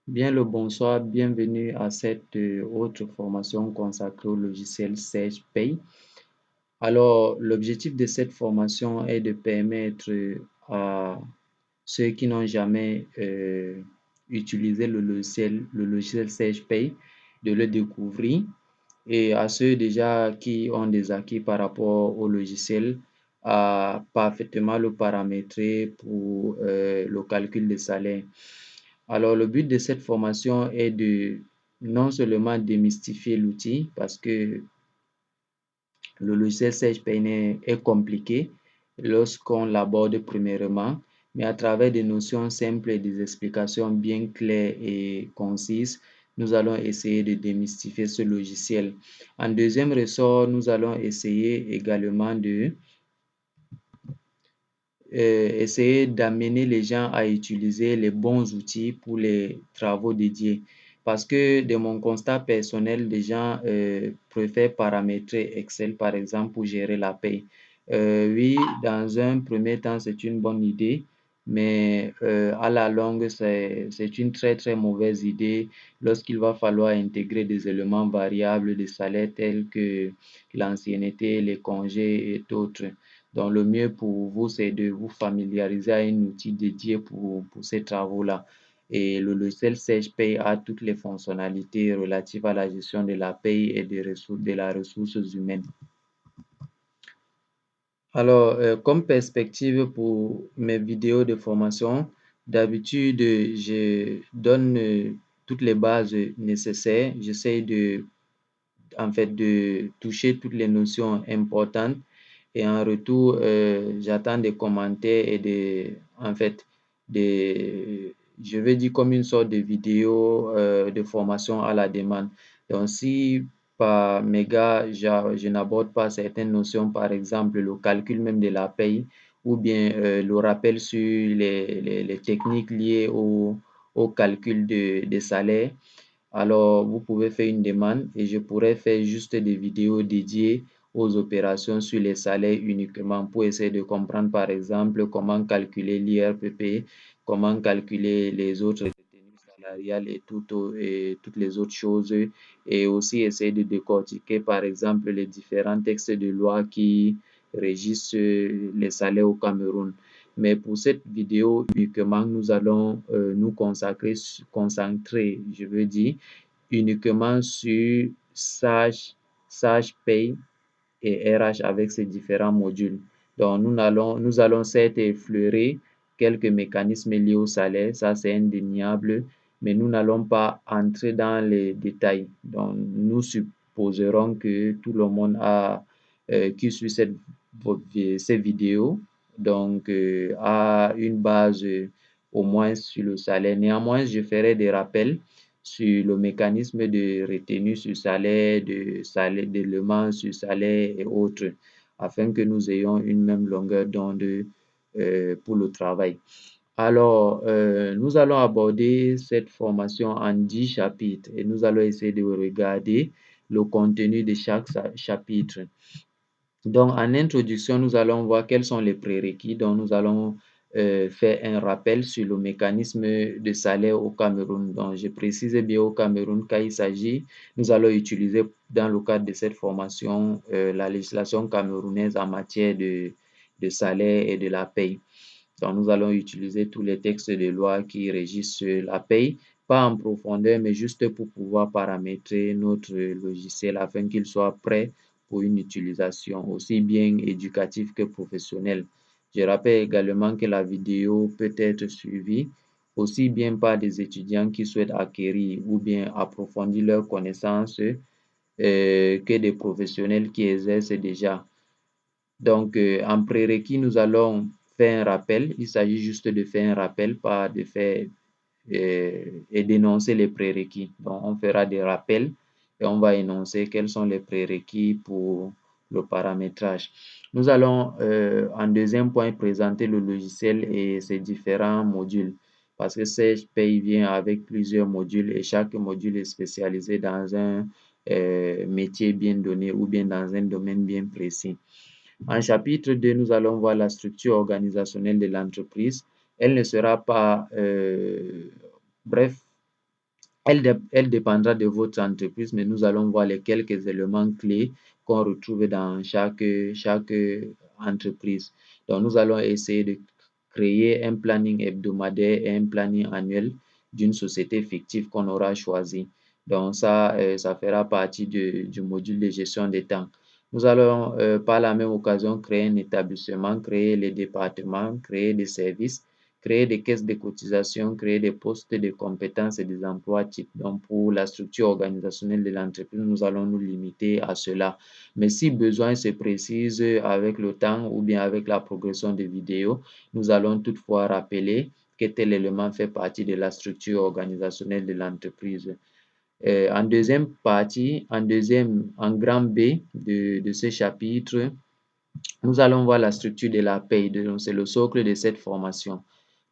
Bien le bonsoir, bienvenue à cette autre formation consacrée au logiciel Sage Pay. Alors, l'objectif de cette formation est de permettre à ceux qui n'ont jamais utilisé le logiciel Sage Pay de le découvrir et à ceux déjà qui ont des acquis par rapport au logiciel à parfaitement le paramétrer pour le calcul des salaires. Alors, le but de cette formation est de non seulement démystifier l'outil parce que le logiciel SagePaint est compliqué lorsqu'on l'aborde premièrement, mais à travers des notions simples et des explications bien claires et concises, nous allons essayer de démystifier ce logiciel. En deuxième ressort, nous allons essayer également de essayer d'amener les gens à utiliser les bons outils pour les travaux dédiés. Parce que de mon constat personnel, les gens préfèrent paramétrer Excel, par exemple, pour gérer la paye. Oui, dans un premier temps, c'est une bonne idée, mais à la longue, c'est une très, très mauvaise idée lorsqu'il va falloir intégrer des éléments variables de salaire tels que l'ancienneté, les congés et autres. Donc, le mieux pour vous, c'est de vous familiariser à un outil dédié pour ces travaux-là. Et le logiciel SagePay a toutes les fonctionnalités relatives à la gestion de la paye et des ressources, de la ressources humaines. Alors, comme perspective pour mes vidéos de formation, d'habitude, je donne toutes les bases nécessaires. J'essaie de toucher toutes les notions importantes et en retour, j'attends des commentaires et je vais dire comme une sorte de vidéo de formation à la demande. Donc, si par méga, je n'aborde pas certaines notions, par exemple le calcul même de la paye ou bien le rappel sur les techniques liées au calcul des salaires, alors vous pouvez faire une demande et je pourrais faire juste des vidéos dédiées aux opérations sur les salaires uniquement pour essayer de comprendre par exemple comment calculer l'IRPP, comment calculer les autres retenues salariales et toutes les autres choses et aussi essayer de décortiquer par exemple les différents textes de loi qui régissent les salaires au Cameroun. Mais pour cette vidéo uniquement, nous allons nous concentrer, je veux dire, uniquement sur Sage Pay et RH avec ses différents modules. Donc, nous allons certes effleurer quelques mécanismes liés au salaire, ça c'est indéniable, mais nous n'allons pas entrer dans les détails. Donc, nous supposerons que tout le monde qui suit ces vidéos, donc a une base au moins sur le salaire. Néanmoins, je ferai des rappels sur le mécanisme de retenue sur salaire, d'éléments sur salaire et autres, afin que nous ayons une même longueur d'onde pour le travail. Alors, nous allons aborder cette formation en 10 chapitres et nous allons essayer de regarder le contenu de chaque chapitre. Donc, en introduction, nous allons voir quels sont les prérequis. Donc, nous allons faire un rappel sur le mécanisme de salaire au Cameroun. Donc, je précise bien au Cameroun quand il s'agit, nous allons utiliser dans le cadre de cette formation la législation camerounaise en matière de salaire et de la paye. Donc, nous allons utiliser tous les textes de loi qui régissent la paye, pas en profondeur, mais juste pour pouvoir paramétrer notre logiciel afin qu'il soit prêt pour une utilisation aussi bien éducative que professionnelle. Je rappelle également que la vidéo peut être suivie aussi bien par des étudiants qui souhaitent acquérir ou bien approfondir leurs connaissances que des professionnels qui exercent déjà. Donc, en prérequis, nous allons faire un rappel. Il s'agit juste de faire un rappel, pas de faire et d'énoncer les prérequis. Donc, on fera des rappels et on va énoncer quels sont les prérequis pour le paramétrage. Nous allons, en deuxième point, présenter le logiciel et ses différents modules parce que SagePay vient avec plusieurs modules et chaque module est spécialisé dans un métier bien donné ou bien dans un domaine bien précis. En chapitre 2, nous allons voir la structure organisationnelle de l'entreprise. Elle ne sera pas bref, elle dépendra de votre entreprise, mais nous allons voir les quelques éléments clés qu'on retrouve dans chaque entreprise. Donc, nous allons essayer de créer un planning hebdomadaire et un planning annuel d'une société fictive qu'on aura choisi. Donc, ça fera partie du module de gestion des temps. Nous allons, par la même occasion, créer un établissement, créer les départements, créer des services, créer des caisses de cotisation, créer des postes de compétences et des emplois types. Donc, pour la structure organisationnelle de l'entreprise, nous allons nous limiter à cela. Mais si besoin se précise avec le temps ou bien avec la progression des vidéos, nous allons toutefois rappeler que tel élément fait partie de la structure organisationnelle de l'entreprise. En deuxième partie, en grand B de ce chapitre, nous allons voir la structure de la paye. Donc, c'est le socle de cette formation.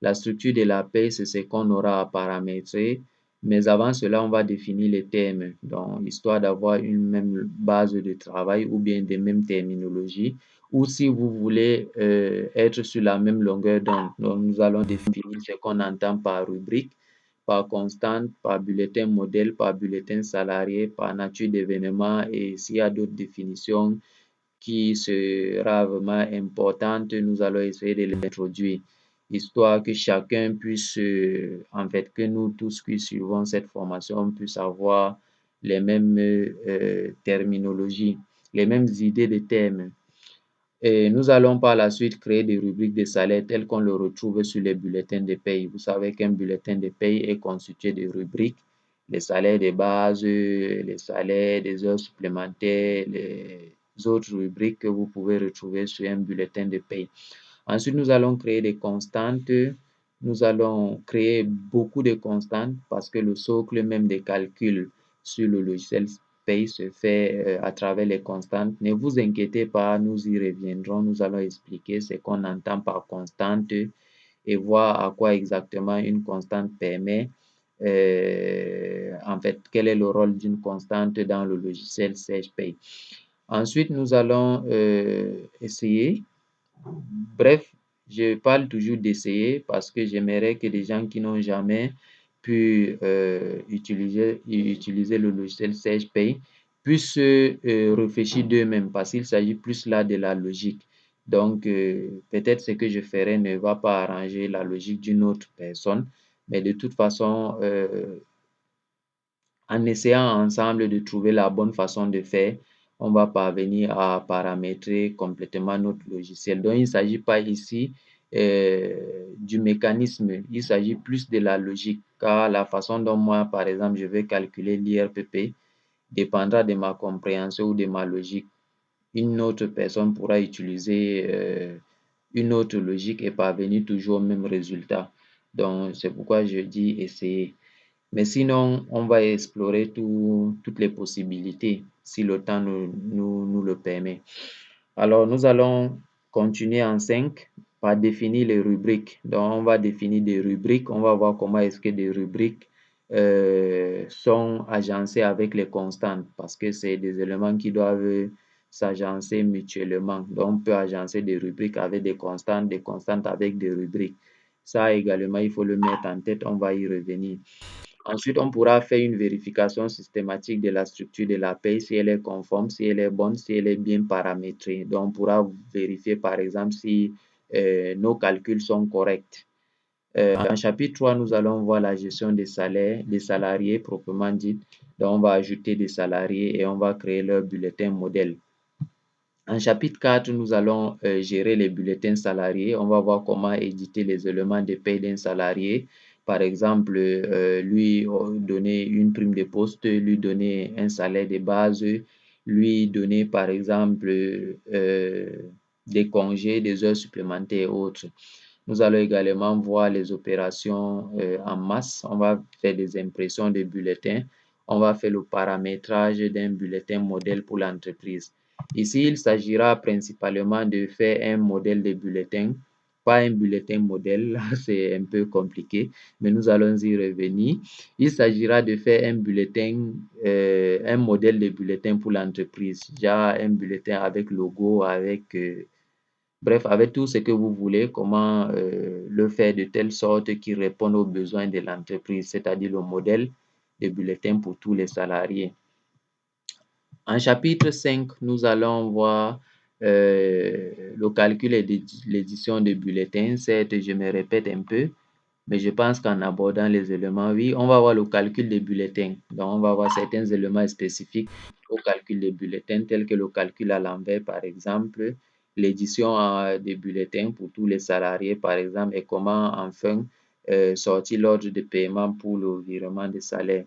La structure de la paye, c'est ce qu'on aura à paramétrer. Mais avant cela, on va définir les termes. Donc, histoire d'avoir une même base de travail ou bien des mêmes terminologies. Ou si vous voulez être sur la même longueur d'onde, donc nous allons définir ce qu'on entend par rubrique, par constante, par bulletin modèle, par bulletin salarié, par nature d'événement et s'il y a d'autres définitions qui sera vraiment importante, nous allons essayer de l'introduire, histoire que chacun puisse, en fait, que nous tous qui suivons cette formation puissent avoir les mêmes terminologies, les mêmes idées de thèmes. Et nous allons par la suite créer des rubriques de salaire telles qu'on le retrouve sur les bulletins de paye. Vous savez qu'un bulletin de paye est constitué de rubriques, les salaires de base, les salaires des heures supplémentaires, les autres rubriques que vous pouvez retrouver sur un bulletin de paye. Ensuite, nous allons créer des constantes. Nous allons créer beaucoup de constantes parce que le socle même des calculs sur le logiciel Paye se fait à travers les constantes. Ne vous inquiétez pas, nous y reviendrons. Nous allons expliquer ce qu'on entend par constante et voir à quoi exactement une constante permet. En fait, quel est le rôle d'une constante dans le logiciel SagePay. Ensuite, nous allons essayer. Bref, je parle toujours d'essayer parce que j'aimerais que les gens qui n'ont jamais pu utiliser le logiciel SagePay puissent réfléchir d'eux-mêmes parce qu'il s'agit plus là de la logique. Donc, peut-être ce que je ferai ne va pas arranger la logique d'une autre personne, mais de toute façon, en essayant ensemble de trouver la bonne façon de faire, on va parvenir à paramétrer complètement notre logiciel. Donc, il ne s'agit pas ici du mécanisme, il s'agit plus de la logique, car la façon dont moi, par exemple, je vais calculer l'IRPP dépendra de ma compréhension ou de ma logique. Une autre personne pourra utiliser une autre logique et parvenir toujours au même résultat. Donc, c'est pourquoi je dis essayer. Mais sinon, on va explorer toutes les possibilités si le temps nous le permet. Alors, nous allons continuer en 5 par définir les rubriques. Donc, on va définir des rubriques. On va voir comment est-ce que des rubriques sont agencées avec les constantes parce que c'est des éléments qui doivent s'agencer mutuellement. Donc, on peut agencer des rubriques avec des constantes avec des rubriques. Ça également, il faut le mettre en tête. On va y revenir. Ensuite, on pourra faire une vérification systématique de la structure de la paye, si elle est conforme, si elle est bonne, si elle est bien paramétrée. Donc, on pourra vérifier, par exemple, si nos calculs sont corrects. En chapitre 3, nous allons voir la gestion des salaires, des salariés proprement dit. Donc, on va ajouter des salariés et on va créer leur bulletin modèle. En chapitre 4, nous allons gérer les bulletins salariés. On va voir comment éditer les éléments de paie d'un salarié. Par exemple, lui donner une prime de poste, lui donner un salaire de base, lui donner par exemple des congés, des heures supplémentaires et autres. Nous allons également voir les opérations en masse. On va faire des impressions de bulletins. On va faire le paramétrage d'un bulletin modèle pour l'entreprise. Ici, il s'agira principalement de faire un modèle de bulletin, pas un bulletin modèle, c'est un peu compliqué, mais nous allons y revenir. Il s'agira de faire un bulletin, un modèle de bulletin pour l'entreprise, genre un bulletin avec logo, avec bref, avec tout ce que vous voulez, comment le faire de telle sorte qu'il réponde aux besoins de l'entreprise, c'est-à-dire le modèle de bulletins pour tous les salariés. En chapitre 5, nous allons voir le calcul et l'édition de bulletins. Certes, je me répète un peu, mais je pense qu'en abordant les éléments, oui, on va voir le calcul des bulletins. Donc, on va voir certains éléments spécifiques au calcul des bulletins, tels que le calcul à l'envers, par exemple, l'édition des bulletins pour tous les salariés, par exemple, et comment enfin sortir l'ordre de paiement pour le virement des salaires.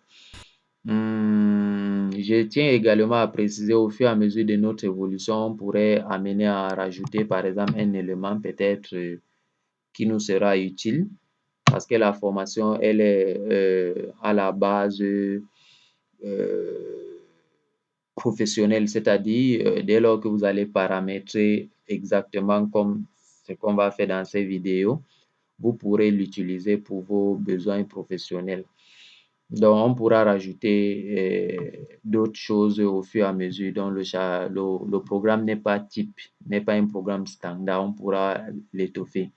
Je tiens également à préciser au fur et à mesure de notre évolution, on pourrait amener à rajouter par exemple un élément peut-être qui nous sera utile parce que la formation, elle est à la base professionnelle, c'est-à-dire dès lors que vous allez paramétrer exactement comme ce qu'on va faire dans ces vidéos, vous pourrez l'utiliser pour vos besoins professionnels. Donc, on pourra rajouter d'autres choses au fur et à mesure. Donc, le programme n'est pas n'est pas un programme standard. On pourra l'étoffer.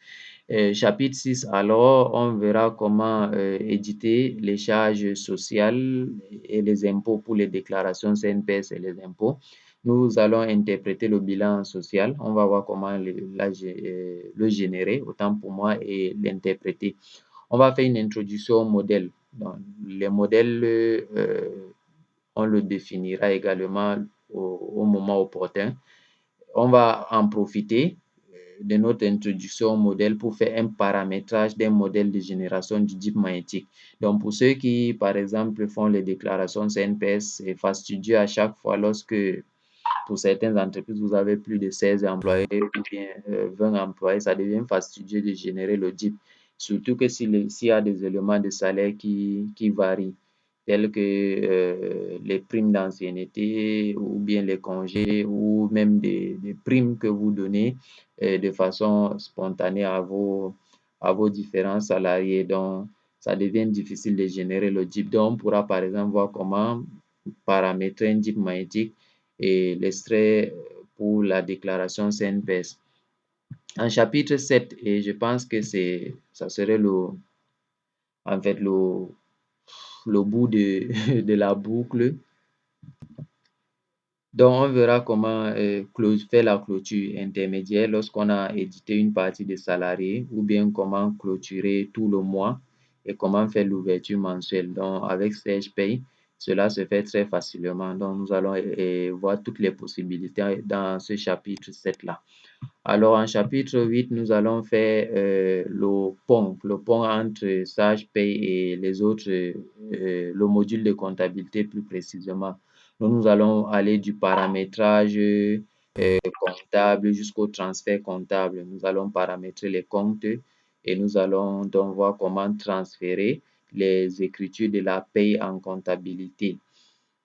Chapitre 6, alors, on verra comment éditer les charges sociales et les impôts pour les déclarations CNPS et les impôts. Nous allons interpréter le bilan social. On va voir comment le générer, autant pour moi, et l'interpréter. On va faire une introduction au modèle. Donc, les modèles, on le définira également au moment opportun. On va en profiter de notre introduction au modèle pour faire un paramétrage d'un modèle de génération du type magnétique. Donc, pour ceux qui, par exemple, font les déclarations CNPS, c'est fastidieux à chaque fois lorsque pour certaines entreprises, vous avez plus de 16 employés ou bien 20 employés, ça devient fastidieux de générer le DIP. Surtout que s'il y a des éléments de salaire qui varient, tels que les primes d'ancienneté ou bien les congés ou même des primes que vous donnez de façon spontanée à vos différents salariés. Donc, ça devient difficile de générer le DIP. Donc, on pourra par exemple voir comment paramétrer un DIP magnétique et l'extrait pour la déclaration CNPS. En chapitre 7, et je pense que ça serait en fait, le bout de la boucle. Donc, on verra comment faire la clôture intermédiaire lorsqu'on a édité une partie des salariés ou bien comment clôturer tout le mois et comment faire l'ouverture mensuelle. Donc, avec SagePay, cela se fait très facilement. Donc, nous allons voir toutes les possibilités dans ce chapitre 7-là. Alors, en chapitre 8, nous allons faire le pont entre SagePay et les autres, le module de comptabilité plus précisément. Nous allons aller du paramétrage comptable jusqu'au transfert comptable. Nous allons paramétrer les comptes et nous allons donc voir comment transférer les écritures de la paye en comptabilité.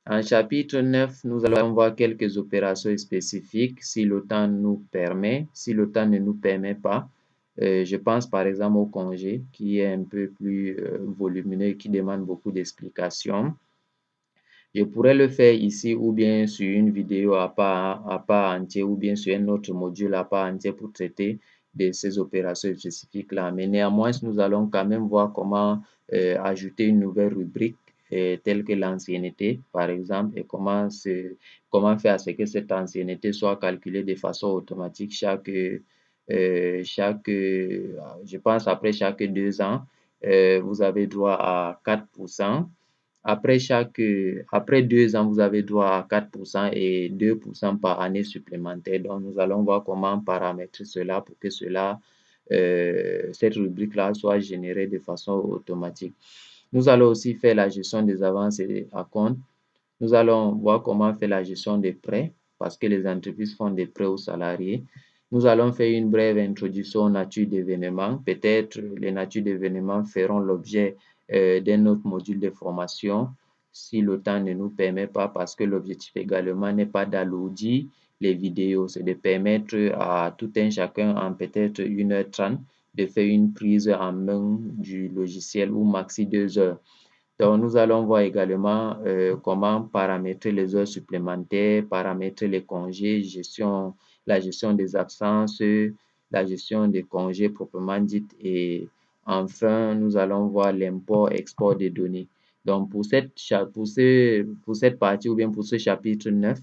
En chapitre 9, nous allons voir quelques opérations spécifiques si le temps nous permet. Si le temps ne nous permet pas, je pense par exemple au congé qui est un peu plus volumineux, qui demande beaucoup d'explications. Je pourrais le faire ici ou bien sur une vidéo à part entière ou bien sur un autre module à part entière pour traiter de ces opérations spécifiques-là. Mais néanmoins, nous allons quand même voir comment ajouter une nouvelle rubrique telle que l'ancienneté, par exemple, et comment faire à ce que cette ancienneté soit calculée de façon automatique je pense après chaque 2 ans, vous avez droit à 4%. Après 2 ans, vous avez droit à 4% et 2% par année supplémentaire. Donc, nous allons voir comment paramétrer cela pour que cette rubrique-là soit générée de façon automatique. Nous allons aussi faire la gestion des avances et acomptes. Nous allons voir comment faire la gestion des prêts parce que les entreprises font des prêts aux salariés. Nous allons faire une brève introduction aux natures d'événements. Peut-être les natures d'événements feront l'objet d'un autre module de formation si le temps ne nous permet pas parce que l'objectif également n'est pas d'alourdir les vidéos, c'est de permettre à tout un chacun en peut-être 1h30 de faire une prise en main du logiciel ou maxi 2 heures. Donc, nous allons voir également comment paramétrer les heures supplémentaires, paramétrer les congés, la gestion des absences, la gestion des congés proprement dites et enfin, nous allons voir l'import-export des données. Donc, pour cette partie ou bien pour ce chapitre 9,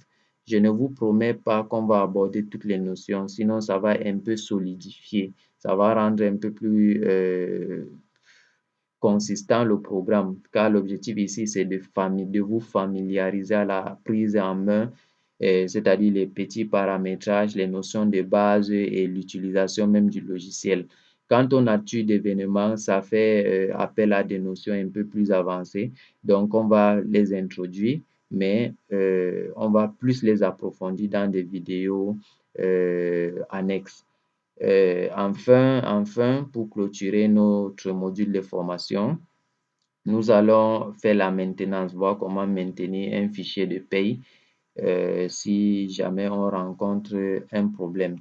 je ne vous promets pas qu'on va aborder toutes les notions, sinon ça va un peu solidifier, ça va rendre un peu plus consistant le programme, car l'objectif ici, c'est de vous familiariser à la prise en main, c'est-à-dire les petits paramétrages, les notions de base et l'utilisation même du logiciel. Quand on a tué d'événements, ça fait appel à des notions un peu plus avancées. Donc, on va les introduire, mais on va plus les approfondir dans des vidéos annexes. Enfin, pour clôturer notre module de formation, nous allons faire la maintenance, voir comment maintenir un fichier de paye si jamais on rencontre un problème.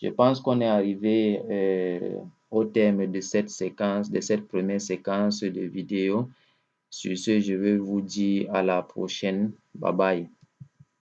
Je pense qu'on est arrivé au terme de cette séquence, de cette première séquence de vidéo. Sur ce, je vais vous dire à la prochaine. Bye bye.